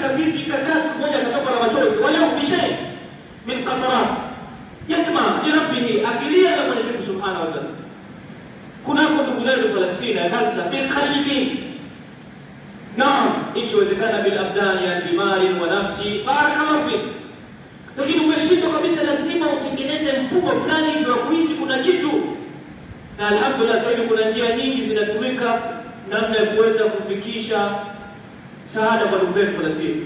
katika sisi kakasi mmoja akatoka na machozi wala ubishay min qatarat yatma li rabbih, akilia na Mwenyezi Mungu Subhanahu wa Ta'ala. Kuna ndugu zetu Palestina, Gaza, bil qalbi naam, ikiwezekana bil abdani, yani bimari wa nafsi, barakallahu fik. Lakini umeshindwa kabisa, lazima utengeneze mfumo fulani wa kuishi kuna kitu. Na alhamdulillah sasa hivi kuna njia nyingi zinatumika namna ya kuweza kufikisha saada kwa ndugu zetu Palestina.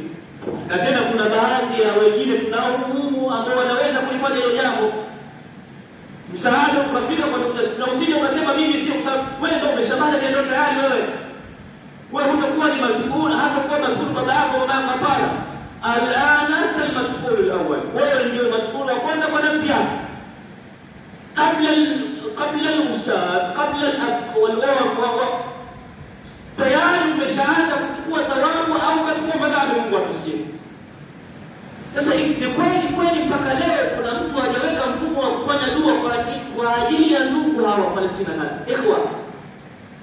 Na tena kuna baadhi ya wengine tunao humu ambao wanaweza kulifanya hilo jambo. Msaada ukafika kwa ndugu zetu. Na usije ukasema mimi sio, kwa sababu wewe ndio umeshamana ndio tayari wewe hutakuwa ni mas'ul, hata kuwa mas'ul baba yako mama yako, hapana. Alana anta al-mas'ul al-awwal, wewe ndio mas'ul wa kwanza kwa nafsi yako, qabla al-ustad, qabla al-ab wal-wa tayari umeshaanza kuchukua thawabu au kuchukua madhambi. Mungu atusikie. Sasa ni kweli mpaka leo kuna mtu hajaweka mfumo wa kufanya dua kwa ajili ya ndugu hawa Palestina nasi ikhwa,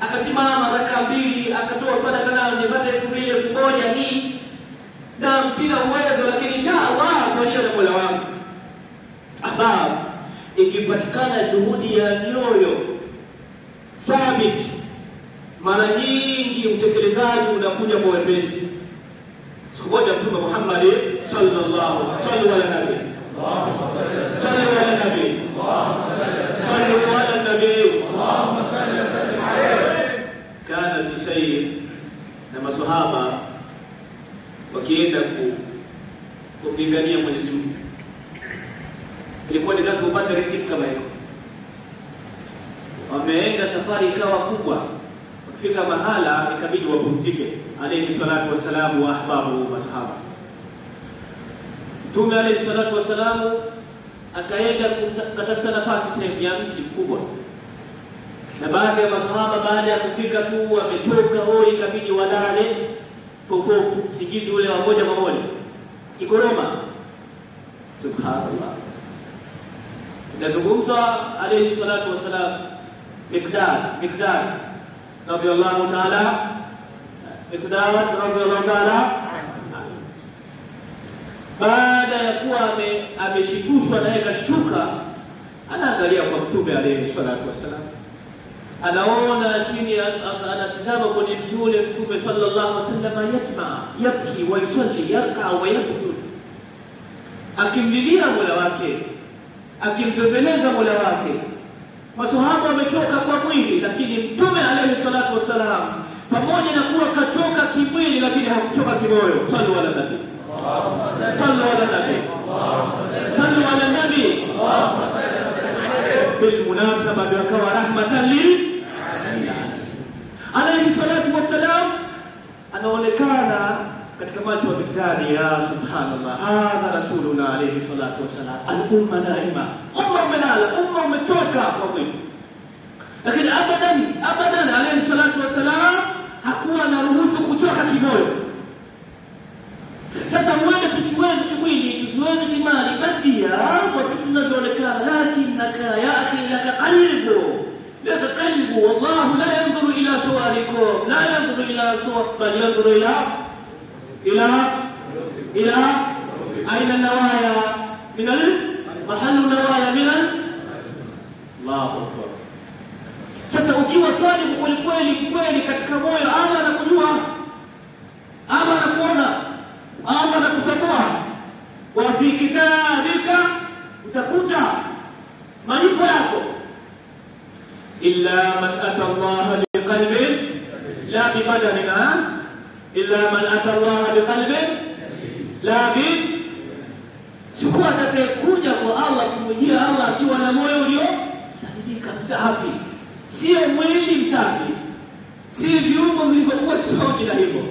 akasimama raka mbili akatoa sadaka nayo nipate 2000 1000 hii na sina uwezo, lakini inshallah kwa na Mola wangu. Ahbab, ikipatikana juhudi ya nyoyo thabiti, mara nyingi utekelezaji unakuja kwa wepesi. Siku moja Mtume Muhammad sallallahu alaihi wasallam, Allahumma salli ala nabi, Allahumma salli ala nabi, Allahumma salli alayhi, kana fi sayr, na maswahaba wakienda kupigania Mwenyezi Mungu. Ilikuwa ni lazima upate ratiba kama hiyo. Wameenda safari ikawa kubwa, wakifika mahala ikabidi wapumzike. Alayhi salatu wassalamu wa ahbabu masahaba. Mtume alayhi salatu wassalamu akaenda kutafuta nafasi sehemu ya mti kubwa, na baadhi ya masahaba baada ya kufika tu wamechoka hoi, ikabidi walale popofu, sikizi ule wa moja kwa moja kikoroma. Subhanallah. Nazungumza alayhi salatu wasalam Miqdad radiyallahu ta'ala, Miqdad radiyallahu ta'ala, baada ya kuwa ameshitushwa na yeye kashtuka, anaangalia kwa Mtume alayhi salatu wasalam, anaona lakini anatazama kwenye Mtume sallallahu alaihi wasallam, yabki wa yusalli, yarka wa yasjud, akimlilia Mola wake, akimbembeleza Mola wake. Maswahaba wamechoka kwa mwili, lakini Mtume alayhi salatu wasalam pamoja na kuwa kachoka kimwili, lakini hakuchoka kimoyo. Sallu ala nabi, sallu ala nabi, sallu ala nabi, Allahumma salli alayhi. Bil munasaba akawa rahmatan lil alayhi salatu wassalam, anaonekana katika macho ya Miqdad, ya subhanallah, hadha rasuluna alayhi salatu wassalam, al-umma naima, umma umelala, umma umechoka kwa mwili. Lakini abadan alayhi salatu wassalam hakuwa anaruhusu kuchoka kimoyo. Sasa wewe tusiweze kimwili, tusiweze kimali, batia kwa vitu vinavyoonekana, lakini ya akhi laka qalbu, لك قلب، والله لا ينظر إلى صوركم، لا ينظر إلى صور، بل ينظر إلى أين النوايا، من محل النوايا من الله أكبر. Sasa ukiwa swali kweli katika moyo, Allah anakujua, Allah anakuona, Allah anakutambua. Wa fi kitabika, utakuta malipo yako. إلا من أتى الله بقلب لا ببدن، إلا من أتى الله بقلب لا sikuwa atakayekuja kwa Allah, kumjia Allah akiwa na moyo ulio salimika, msafi, sio mwili msafi, si viungo vilivyokuwa safi na hivyo.